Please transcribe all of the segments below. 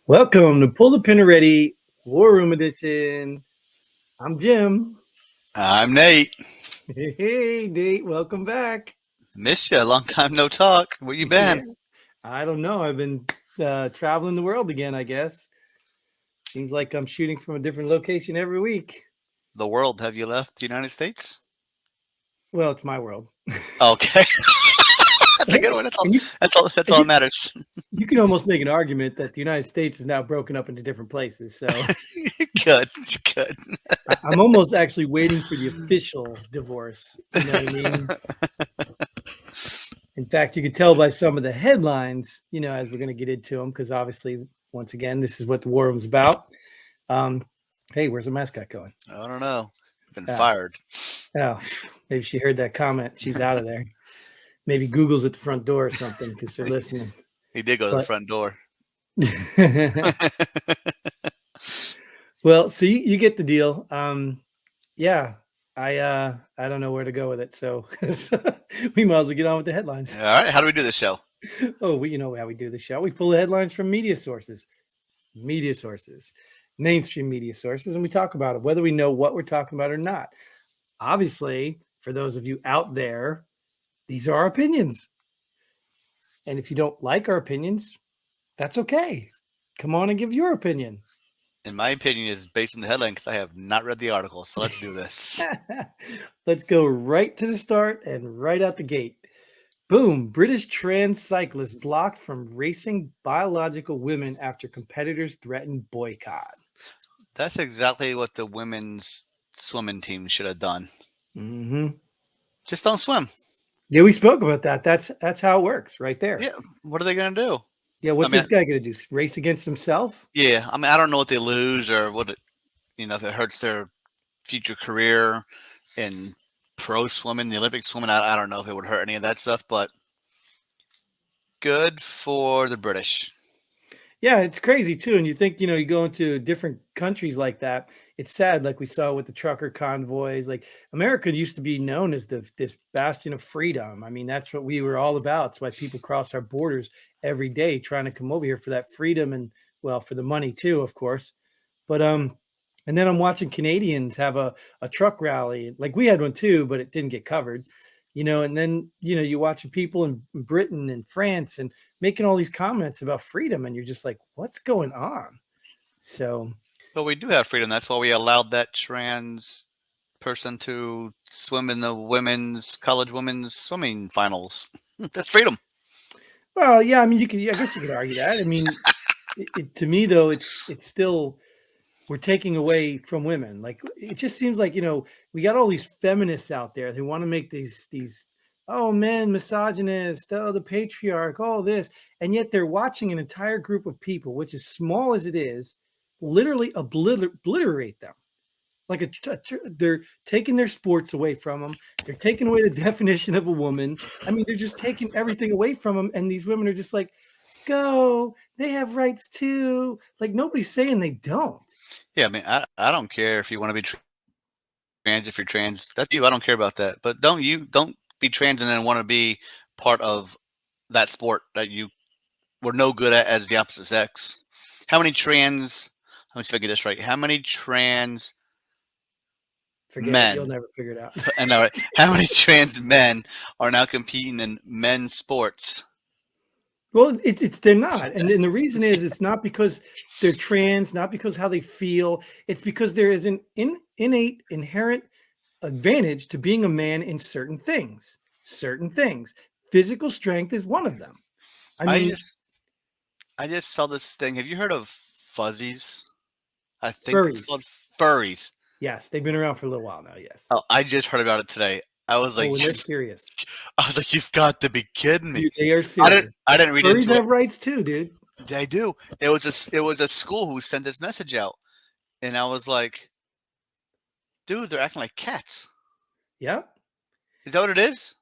Welcome to Pull the Pin Ready War Room Edition. I'm Jim. I'm Nate. Hey, Nate, welcome back. Missed you. Long time no talk. Where you Yeah, been? I don't know. I've been traveling the world again, I guess. Seems like I'm shooting from a different location every week. The world. Have you left the United States? Well, it's my world. Okay. That's a good one. That's all. And you, That's all. That's and all you, that matters. you can almost make an argument that the United States is now broken up into different places. So Good. Good. I'm almost actually waiting for the official divorce. You know what I mean? In fact, you could tell by some of the headlines, as we're going to get into them, because obviously, once again, this is what the war room's about. Hey, where's the mascot going? I don't know. Been Oh, fired. oh, maybe she heard that comment. She's out of there. Maybe Google's at the front door or something because they're listening. He did go to the But front door. well, so you get the deal. Yeah, I don't know where to go with it, so we might as well get on with the headlines. All right. How do we do this show? Oh, you know how we do the show. We pull the headlines from mainstream media sources, and we talk about it, whether we know what we're talking about or not. Obviously, for those of you out there, these are our opinions. And if you don't like our opinions, that's okay. Come on and give your opinion. In my opinion, is based on the headline because I have not read the article. So let's do this. Let's go right to the start and right out the gate. Boom, British trans cyclist blocked from racing biological women after competitors threaten boycott. That's exactly what the women's swimming team should have done. Mm-hmm. Just don't swim. Yeah, we spoke about that. That's how it works right there. Yeah. What are they going to do? Yeah, what's this guy going to do? Race against himself? Yeah. I mean, I don't know what they lose or what it, if it hurts their future career in pro swimming, the Olympic swimming. I don't know if it would hurt any of that stuff, but good for the British. Yeah, it's crazy too. And you think, you go into different countries like that. It's sad, like we saw with the trucker convoys. Like America used to be known as this bastion of freedom. I mean, that's what we were all about. It's why people cross our borders every day trying to come over here for that freedom and, well, for the money too, of course. But and then I'm watching Canadians have a truck rally. Like we had one too, but it didn't get covered. And then you're watching people in Britain and France and making all these comments about freedom, and you're just like, what's going on? So, But we do have freedom. That's why we allowed that trans person to swim in the college women's swimming finals. That's freedom. well, yeah, I mean, I guess you could argue that. I mean, to me though, it's still, we're taking away from women. Like it just seems like, we got all these feminists out there who want to make these oh, men, misogynist, oh, the patriarch, all this, and yet they're watching an entire group of people, which is small as it is, literally obliterate them. Like they're taking their sports away from them. They're taking away the definition of a woman. I mean, they're just taking everything away from them, and these women are just like, go, they have rights too. Like nobody's saying they don't. Yeah, I mean, I don't care if you want to be trans. If you're trans, that's you. I don't care about that. But don't be trans and then want to be part of that sport that you were no good at as the opposite sex. How many trans? Let me see if I get this right. How many trans men? You'll never figure it out. I know, right? How many trans men are now competing in men's sports? Well, it's they're not, and the reason is it's not because they're trans, not because how they feel. It's because there is an innate, inherent advantage to being a man in certain things. Certain things. Physical strength is one of them. I just saw this thing. Have you heard of fuzzies? I think furries. It's called furries. Yes, they've been around for a little while now. Yes. Oh, I just heard about it today. I was like, they're serious. I was like, you've got to be kidding me. Dude, they are serious. I didn't read furries into it. Furries have rights too, dude. They do. It was a school who sent this message out, and I was like, dude, they're acting like cats. Yeah. Is that what it is?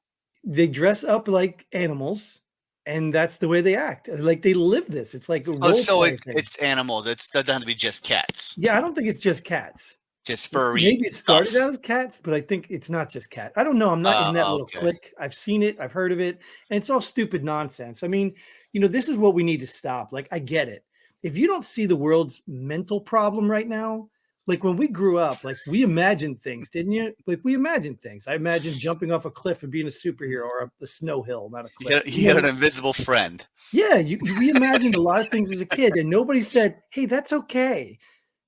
They dress up like animals, and that's the way they act. Like they live this. It's like it's animals. It doesn't have to be just cats. Yeah, I don't think it's just cats. Just furry. Maybe it started out as cats, but I think it's not just cats. I don't know. I'm not in that little clique. I've seen it. I've heard of it. And it's all stupid nonsense. I mean, this is what we need to stop. Like, I get it. if you don't see the world's mental problem right now, like when we grew up, like we imagined things, didn't you? Like we imagined things. I imagined jumping off a cliff and being a superhero, or a snow hill, not a cliff. You got an invisible friend. Yeah, we imagined a lot of things as a kid, and nobody said, "Hey, that's okay."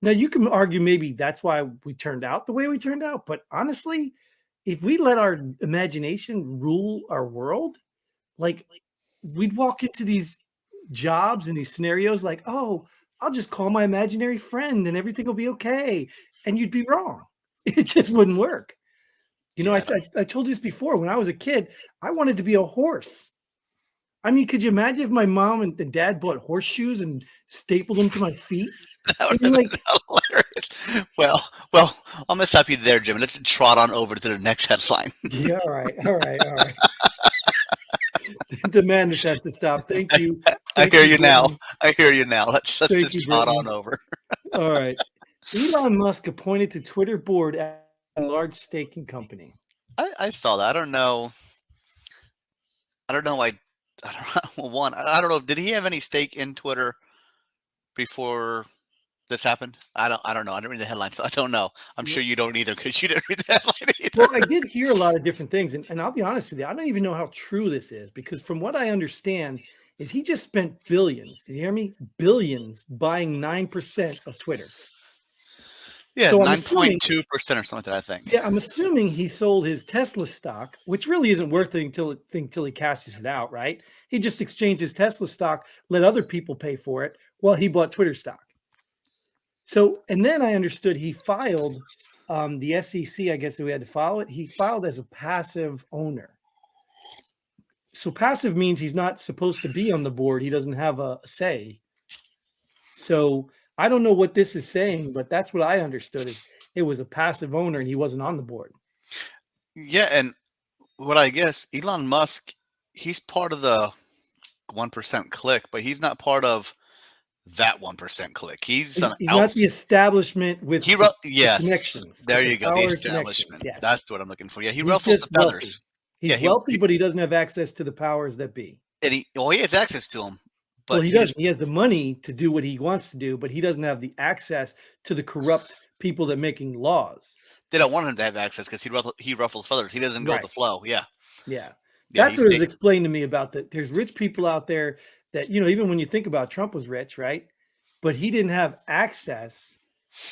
Now you can argue maybe that's why we turned out the way we turned out, but honestly, if we let our imagination rule our world, like we'd walk into these jobs and these scenarios like, "Oh, I'll just call my imaginary friend and everything will be okay." And you'd be wrong. It just wouldn't work. You know, Yeah, I told you this before. When I was a kid, I wanted to be a horse. I mean, could you imagine if my mom and dad bought horseshoes and stapled them to my feet? that I would mean, have like, been hilarious. Well, I'm gonna stop you there, Jim. Let's trot on over to the next headline. yeah, all right, all right, all right. The madness has to stop. Thank you. I Thank hear you, you now. Brittany. I hear you now. Let's Thank you, just trot Brittany. on over. All right. Elon Musk appointed to Twitter board at a large staking company. I saw that. I don't know. I don't know. I don't know. One. I don't know. Did he have any stake in Twitter before this happened? I don't know. I didn't read the headline, so I don't know. I'm sure you don't either because you didn't read the headline Well, either. I did hear a lot of different things, and I'll be honest with you, I don't even know how true this is because from what I understand is he just spent billions. Did you hear me? Billions buying 9% of Twitter. Yeah, So I'm assuming, 9.2% or something like that. I think. yeah, I'm assuming he sold his Tesla stock, which really isn't worth it until he cashes it out, right? He just exchanged his Tesla stock, let other people pay for it while he bought Twitter stock. So, and then I understood he filed the SEC, I guess we had to file it. He filed as a passive owner. So passive means he's not supposed to be on the board. He doesn't have a say. So I don't know what this is saying, but that's what I understood is it was a passive owner and he wasn't on the board. Yeah, and what I guess Elon Musk, he's part of the 1% clique, but he's not part of that 1% clique. He's an He's not the outs. establishment with He the yes, connections, there with the you go. The power connections. establishment. Yes. That's what I'm looking for. Yeah, he He's ruffles the just wealthy. feathers. Yeah, He's wealthy, but he doesn't have access to the powers that be. and he has access to them, Well, but he he just doesn't. He has the money to do what he wants to do, but he doesn't have the access to the corrupt people that making laws. they don't want him to have access because he ruffles feathers. He doesn't go with Right. the flow. Yeah, Yeah. yeah. That's what was explained to me about that. There's rich people out there that, you know, even when you think about Trump was rich, right? But he didn't have access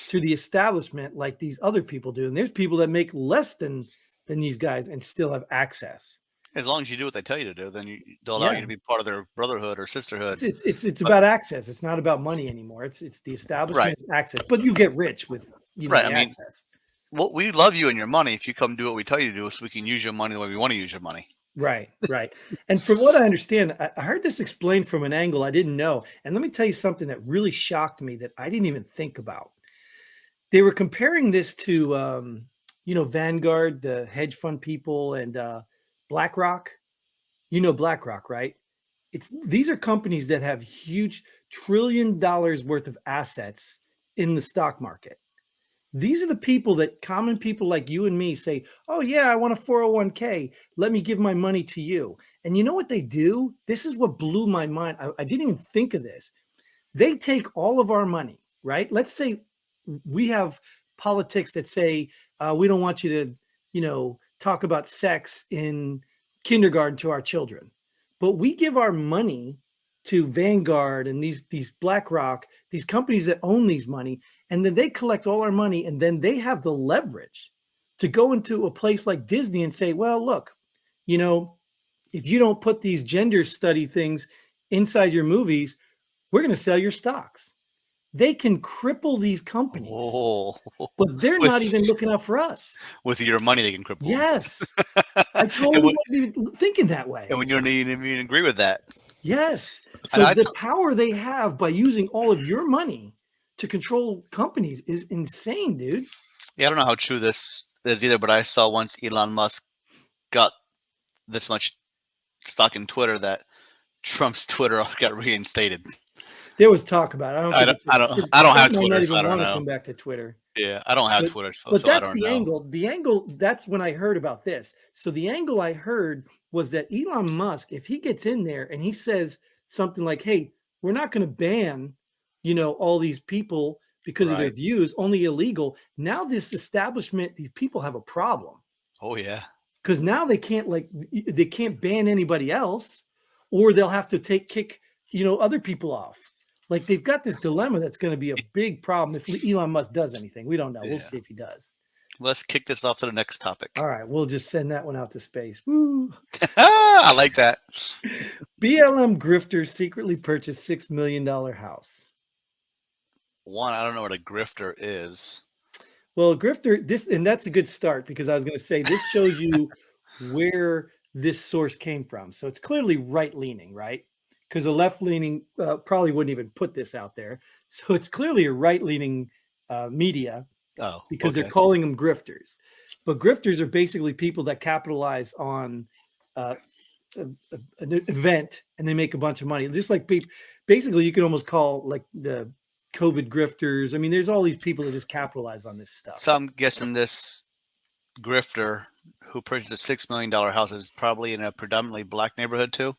to the establishment like these other people do. And there's people that make less than these guys and still have access. As long as you do what they tell you to do, then they'll allow you Yeah. to be part of their brotherhood or sisterhood. It's But about access. It's not about money anymore. It's the right, establishment's access. But you get rich with, you know, right. the I mean, access. well, we love you and your money if you come do what we tell you to do, so we can use your money the way we want to use your money. Right, right. And from what I understand, I heard this explained from an angle I didn't know. And let me tell you something that really shocked me that I didn't even think about. They were comparing this to, you know, Vanguard, the hedge fund people, and BlackRock. You know BlackRock, right? These are companies that have huge $1 trillion worth of assets in the stock market. These are the people that common people like you and me say, "Oh yeah, I want a 401k. Let me give my money to you." And you know what they do? This is what blew my mind. I didn't even think of this. They take all of our money, right? Let's say we have politics that say we don't want you to, you know, talk about sex in kindergarten to our children, but we give our money to Vanguard and these BlackRock, these companies that own these money, and then they collect all our money, and then they have the leverage to go into a place like Disney and say, "Well, look, you know, if you don't put these gender study things inside your movies, we're going to sell your stocks." They can cripple these companies, Oh, but they're with not even looking out for us. with your money, they can cripple them. Yes. I and, totally wasn't even thinking that way. when you don't even agree with that, Yes. and So the power they have by using all of your money to control companies is insane, dude. yeah, I don't know how true this is either, but I saw once Elon Musk got this much stock in Twitter that Trump's Twitter got reinstated. There was talk about it. I don't think it's I don't have Trump might Twitter, not so I even don't want to know. come back to Twitter. Yeah, I don't have But, Twitter, so, but so I that's don't the know. angle. The angle, that's when I heard about this. So the angle I heard was that Elon Musk, if he gets in there and he says something like, "Hey, we're not going to ban all these people because of their Right. views, only illegal. Now this establishment, these people have a problem Oh yeah. because now they can't they can't ban anybody else, or they'll have to kick other people off. Like they've got this dilemma that's going to be a big problem if Elon Musk does anything. We don't know. We'll Yeah. see if he does. Let's kick this off to the next topic. All right, we'll just send that one out to space. Woo. I like that. BLM grifters secretly purchased $6 million house. One, I don't know what a grifter is. Well, grifter, that's a good start because I was going to say this shows you where this source came from. So it's clearly right leaning, right? Because a left leaning probably wouldn't even put this out there. So it's clearly a right leaning media because they're calling them grifters. But grifters are basically people that capitalize on an event and they make a bunch of money. Just like basically you can almost call like the COVID grifters. I mean, there's all these people that just capitalize on this stuff. So I'm guessing this grifter who purchased a $6 million house is probably in a predominantly black neighborhood too,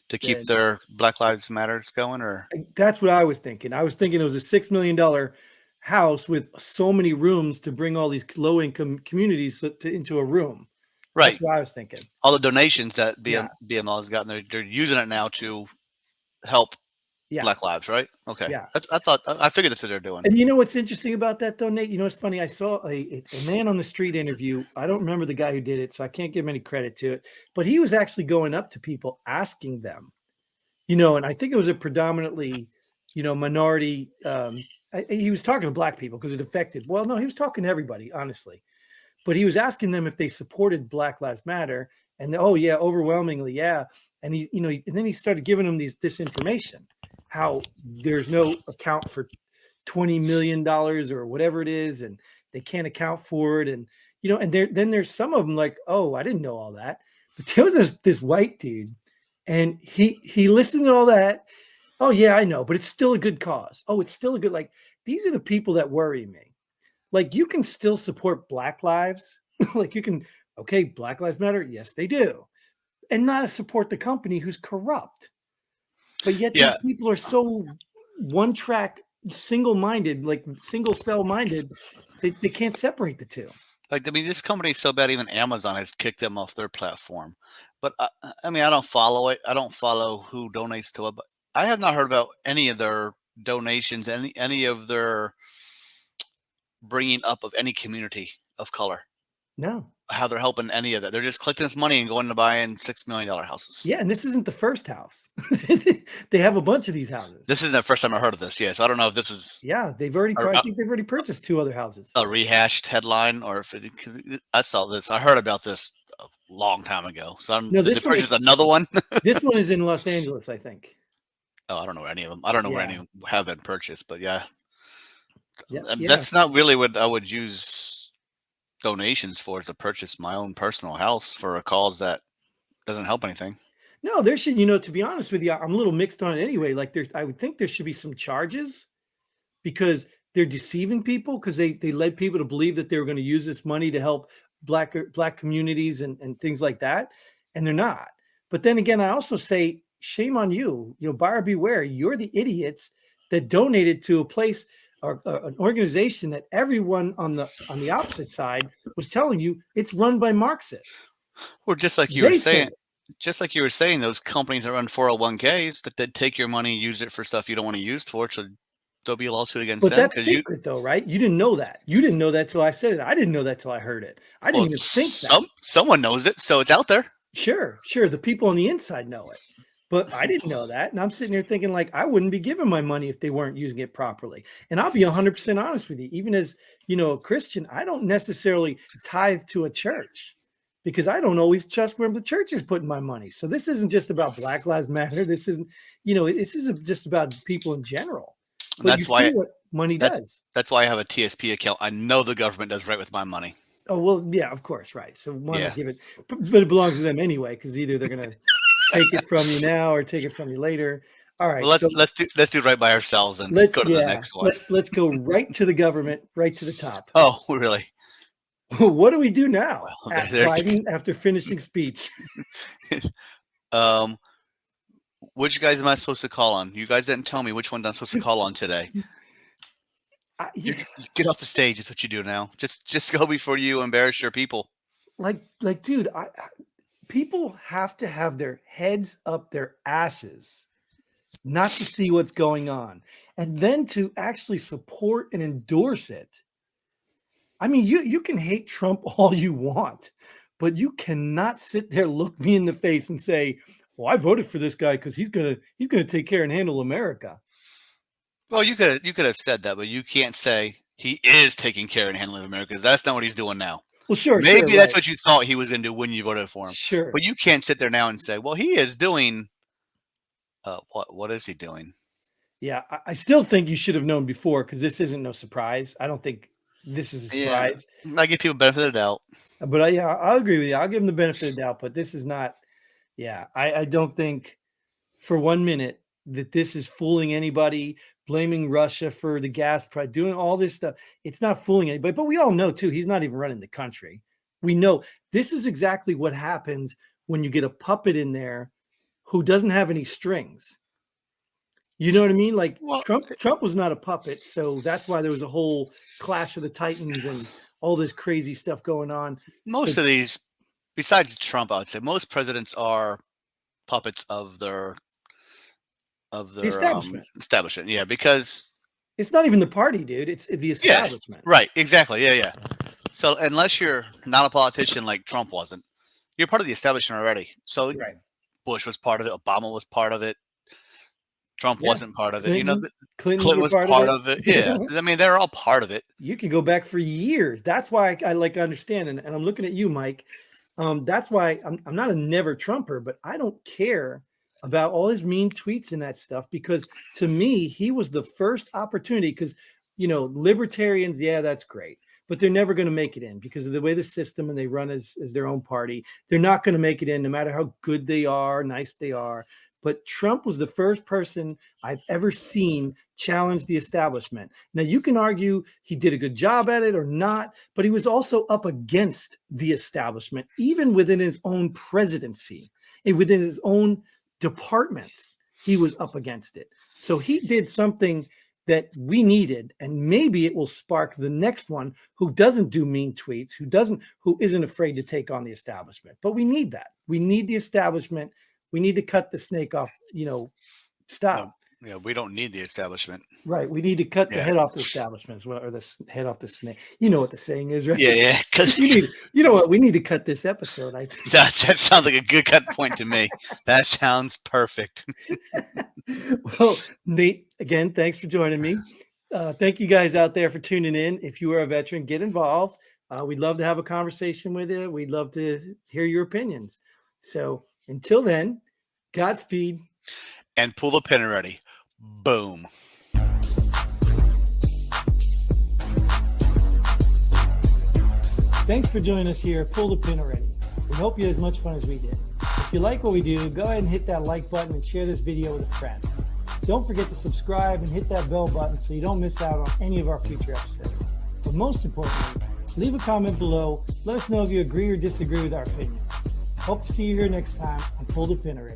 to keep their Black Lives Matters going, or that's what I was thinking. I was thinking it was a $6 million house with so many rooms to bring all these low income communities into a room. Right. That's what I was thinking. All the donations that BML has gotten, they're using it now to help Black Lives, right? Okay. Yeah. I figured that's what they're doing. And you know what's interesting about that though, Nate? You know, it's funny. I saw a man on the street interview. I don't remember the guy who did it, so I can't give him any credit to it. But he was actually going up to people asking them, and I think it was a predominantly, minority. He was talking to black people because it affected. Well, no, he was talking to everybody, honestly. But he was asking them if they supported Black Lives Matter, and oh yeah, overwhelmingly yeah. And he, and then he started giving them this information, how there's no account for $20 million or whatever it is, and they can't account for it, and and then there's some of them like, oh, I didn't know all that, but there was this white dude, and he listened to all that. Oh yeah, I know, but it's still a good cause. Oh, it's still a good, like, these are the people that worry me. Like, you can still support Black lives. Like, you can, okay, Black Lives Matter. Yes, they do. And not support the company who's corrupt. But yet these people are so one track, single-minded, like single cell minded, they can't separate the two. Like, I mean, this company is so bad, even Amazon has kicked them off their platform. But I mean, I don't follow it. I don't follow who donates to it. But I have not heard about any of their donations, any of their bringing up of any community of color. No. How they're helping any of that. They're just collecting this money and going to buying $6 million houses. Yeah, and this isn't the first house. They have a bunch of these houses. This isn't the first time I heard of this. Yes, I don't know if this was. Yeah, I think they've already purchased 2 other houses. A rehashed headline, or if I saw this. I heard about this a long time ago. So did they purchase another one? This one is in Los Angeles, I think. Oh, I don't know where any of them. I don't know where any of them have been purchased, but yeah. Yeah. That's not really what I would use donations for, is to purchase my own personal house for a cause that doesn't help anything. No, there should, to be honest with you, I'm a little mixed on it anyway. Like, I would think there should be some charges because they're deceiving people, because they led people to believe that they were going to use this money to help black communities and things like that, and they're not. But then again, I also say, shame on you. Buyer beware. You're the idiots that donated to a place or an organization that everyone on the opposite side was telling you it's run by Marxists. Or just like you were saying, those companies that run 401ks that take your money and use it for stuff you don't want to use for, so there'll be a lawsuit against them. But that's secret, though, right? You didn't know that. You didn't know that till I said it. I didn't know that till I heard it. I didn't even think that. Someone knows it, so it's out there. Sure. The people on the inside know it. But I didn't know that. And I'm sitting here thinking, like, I wouldn't be giving my money if they weren't using it properly. And I'll be 100% honest with you. Even as, a Christian, I don't necessarily tithe to a church because I don't always trust where the church is putting my money. So this isn't just about Black Lives Matter. This isn't, this isn't just about people in general. But that's why what money does. That's why I have a TSP account. I know the government does right with my money. Oh, well, yeah, of course. Right. So why not give it, but it belongs to them anyway, because either they're going to take it from you now or take it from you later. All right. Well, let's do right by ourselves and go to the next one. Let's go right to the government, right to the top. Oh, really? What do we do now? Well, Biden, after finishing speech. which guys am I supposed to call on? You guys didn't tell me which one I'm supposed to call on today. You get off the stage. It's what you do now. Just go before you embarrass your people. like, dude, people have to have their heads up their asses not to see what's going on, and then to actually support and endorse it. I mean, you can hate Trump all you want, but you cannot sit there, look me in the face, and say, "Well, I voted for this guy because he's gonna take care and handle America." Well, you could have said that, but you can't say he is taking care and handling America because that's not what he's doing now. Well, sure, Maybe sure, that's right. what you thought he was going to do when you voted for him. Sure. But you can't sit there now and say, "Well, he is doing." What is he doing? Yeah, I still think you should have known before, because this isn't no surprise. I don't think this is a surprise. Yeah, I give people benefit of the doubt. But yeah, I'll agree with you. I'll give him the benefit of the doubt, but this is not. Yeah, I don't think for 1 minute that this is fooling anybody, blaming Russia for the gas price, doing all this stuff. It's not fooling anybody. But we all know too, he's not even running the country. We know this is exactly what happens when you get a puppet in there who doesn't have any strings. You know what I mean? Like, Well, Trump was not a puppet, so that's why there was a whole clash of the Titans and all this crazy stuff going on. most of these, besides Trump, I would say most presidents are puppets of their establishment. establishment. Yeah, because It's not even the party, dude. It's the establishment. right, exactly. Yeah. So unless you're not a politician like Trump wasn't, you're part of the establishment already. So Right. Bush was part of it. Obama was part of it. Trump Yeah. wasn't part of it. Clinton Clinton was was part of it. Yeah. I mean, they're all part of it. You can go back for years. That's why I like understand, and I'm looking at you, Mike. That's why I'm not a never Trumper, but I don't care about all his mean tweets and that stuff, because to me, he was the first opportunity. Because libertarians, yeah, that's great, but they're never going to make it in because of the way the system and they run as their own party. They're not going to make it in, no matter how good they are, nice they are. But Trump was the first person I've ever seen challenge the establishment. Now, you can argue he did a good job at it or not, but he was also up against the establishment, even within his own presidency and within his own departments. He was up against it. So he did something that we needed, and maybe it will spark the next one who doesn't do mean tweets, who isn't afraid to take on the establishment. But we need that. We need the establishment. We need to cut the snake off, stop. No, yeah, we don't need the establishment. Right. We need to cut the Yeah. head off the establishment as well, or the head off the snake. You know what the saying is, right? Yeah. Because You know what? We need to cut this episode, I think. that sounds like a good cut point to me. That sounds perfect. Well, Nate, again, thanks for joining me. Thank you guys out there for tuning in. If you are a veteran, get involved. We'd love to have a conversation with you. We'd love to hear your opinions. So until then, Godspeed. And pull the pin already. Boom. Thanks for joining us here. Pull the pin already. We hope you had as much fun as we did. If you like what we do, go ahead and hit that like button and share this video with a friend. Don't forget to subscribe and hit that bell button so you don't miss out on any of our future episodes. But most importantly, leave a comment below. Let us know if you agree or disagree with our opinions. Hope to see you here next time on Pull the Pin Already.